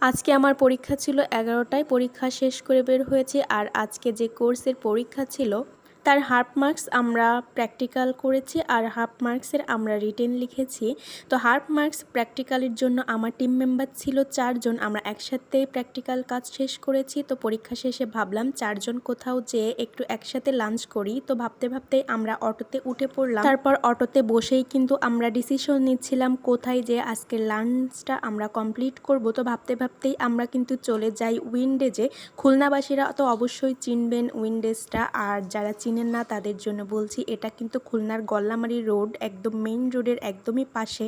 আজকে আমার পরীক্ষা ছিল 11টায়, পরীক্ষা শেষ করে বের হয়েছি। আর আজকে যে কোর্সের পরীক্ষা ছিল তার হাফ মার্কস আমরা প্র্যাকটিক্যাল করেছি আর হাফ মার্কসের আমরা রিটেন লিখেছি। তো হাফ মার্কস প্র্যাকটিক্যালের জন্য আমার টিম মেম্বার ছিল 4 জন, আমরা একসাথে প্র্যাকটিক্যাল কাজ শেষ করেছি। তো পরীক্ষা শেষে ভাবলাম 4 জন কোথাও যেয়ে একটু একসাথে লাঞ্চ করি। তো ভাবতে ভাবতে আমরা অটোতে উঠে পড়লাম। তারপর অটোতে বসেই কিন্তু আমরা ডিসিশন নিচ্ছিলাম কোথায় যেয়ে আজকের লাঞ্চটা আমরা কমপ্লিট করব। তো ভাবতে ভাবতেই আমরা কিন্তু চলে যাই উইন্ডেজে। খুলনাবাসীরা তো অবশ্যই চিনবেন উইন্ডেজটা, আর যারা চিনেন না তাদের জন্য বলছি, এটা কিন্তু খুলনার গল্লামারী রোড, একদম মেইন রোডের একদমই পাশে।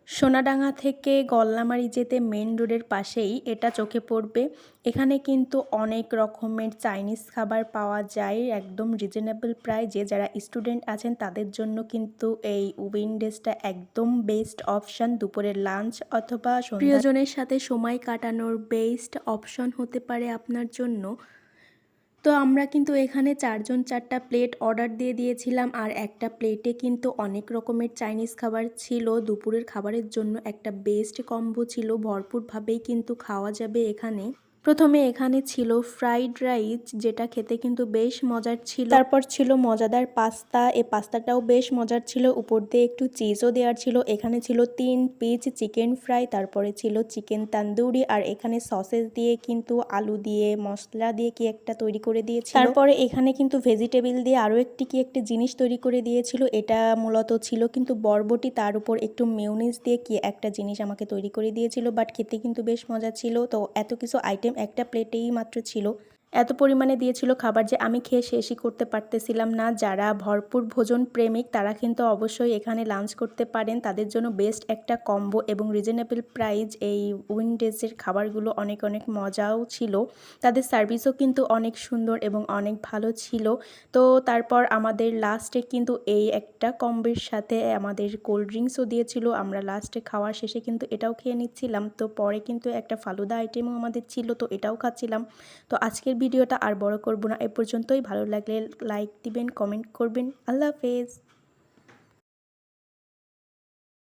সোনাডাঙ্গা থেকে গল্লামারী যেতে মেইন রোডের পাশেই এটা চোখে পড়বে। এখানে কিন্তু অনেক রকমের চাইনিজ খাবার পাওয়া যায় একদম রিজনেবল প্রাইজে। যারা স্টুডেন্ট আছেন তাদের জন্য কিন্তু এই উইন্ডেজটা একদম বেস্ট অপশান। দুপুরের লাঞ্চ অথবা প্রিয়জনের সাথে সময় কাটানোর বেস্ট অপশন হতে পারে আপনার জন্য। তো আমরা কিন্তু এখানে 4 জন 4টা প্লেট অর্ডার দিয়ে দিয়েছিলাম, আর একটা প্লেটে কিন্তু অনেক রকমের চাইনিজ খাবার ছিল। দুপুরের খাবারের জন্য একটা বেস্ট কম্বো ছিল, ভরপুরভাবেই কিন্তু খাওয়া যাবে এখানে। প্রথমে এখানে ছিল ফ্রাইড রাইস, যেটা খেতে কিন্তু বেশ মজার ছিল। তারপর ছিল মজাদার পাস্তা, এই পাস্তাটাও বেশ মজার ছিল, উপর দিয়ে একটু চিজও দেওয়ার ছিল। এখানে ছিল 3 পিস চিকেন ফ্রাই, তারপরে ছিল চিকেন তান্দুরি, আর এখানে সসেস দিয়ে কিন্তু আলু দিয়ে মশলা দিয়ে কি একটা তৈরি করে দিয়েছিল। তারপরে এখানে কিন্তু ভেজিটেবল দিয়ে আরও একটি কি একটা জিনিস তৈরি করে দিয়েছিল। এটা মূলত ছিল কিন্তু বরবটি, তার উপর একটু মেয়োনিজ দিয়ে কি একটা জিনিস আমাকে তৈরি করে দিয়েছিল, বাট খেতে কিন্তু বেশ মজা ছিল। তো এত কিছু আইটেম একটা প্লেটেই মাত্র ছিল। এত পরিমাণে দিয়েছিল খাবার যে আমি খেয়ে শেষই করতে পারতেছিলাম না। যারা ভরপুর ভোজন প্রেমিক তারা কিন্তু অবশ্যই এখানে লাঞ্চ করতে পারেন, তাদের জন্য বেস্ট একটা কম্বো এবং রিজনেবল প্রাইস। এই উইন্ডেজের খাবারগুলো অনেক অনেক মজাও ছিল, তাদের সার্ভিসও কিন্তু অনেক সুন্দর এবং অনেক ভালো ছিল। তো তারপর আমাদের লাস্টে কিন্তু এই একটা কম্বোর সাথে আমাদের কোল্ড ড্রিঙ্কসও দিয়েছিল। আমরা লাস্টে খাওয়ার শেষে কিন্তু এটাও খেয়ে নিচ্ছিলাম। তো পরে কিন্তু একটা ফালুদা আইটেমও আমাদের ছিল, তো এটাও খাচ্ছিলাম। তো আজকের ভিডিওটা আর বড় করব না, এ পর্যন্তই। ভালো লাগলে লাইক দিবেন, কমেন্ট করবেন। আল্লাহ হাফেজ।